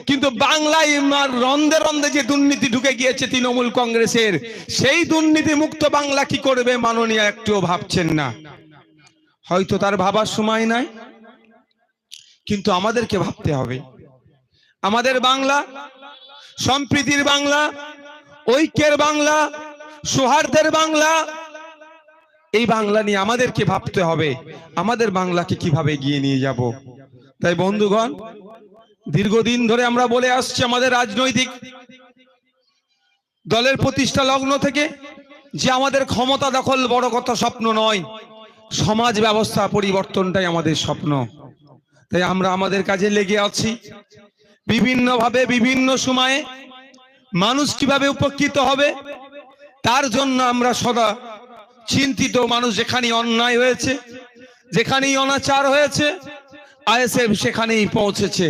কিন্তু বাংলায় রন্ধে রন্ধে যে দুর্নীতি ঢুকে গিয়েছে তৃণমূল কংগ্রেসের, সেই দুর্নীতি মুক্ত বাংলা কি করবে মাননীয় একটুও ভাবছেন না। হয়তো তার ভাবার সময় নাই, কিন্তু আমাদেরকে ভাবতে হবে। আমাদের বাংলা সম্প্রীতির বাংলা, ঐক্যের বাংলা, সৌহার্দ্যের বাংলা, এই বাংলা নিয়ে আমাদেরকে ভাবতে হবে আমাদের বাংলাকে কিভাবে এগিয়ে নিয়ে যাব। তাই বন্ধুগণ, দীর্ঘদিন ধরে আমরা বলে আসছি আমাদের রাজনৈতিক দলের প্রতিষ্ঠা লগ্ন থেকে যে আমাদের ক্ষমতা দখল বড় কথা স্বপ্ন নয়, সমাজ ব্যবস্থা পরিবর্তনটাই আমাদের স্বপ্ন। তাই আমরা আমাদের কাজে লেগে আছি। বিভিন্নভাবে বিভিন্ন সময়ে মানুষ কিভাবে উপকৃত হবে তার জন্য আমরা সদা চিন্তিত। মানুষ যেখানে অন্যায় হয়েছে, যেখানেই অনাচার হয়েছে, আইএসএফ সেখানেই পৌঁছেছে।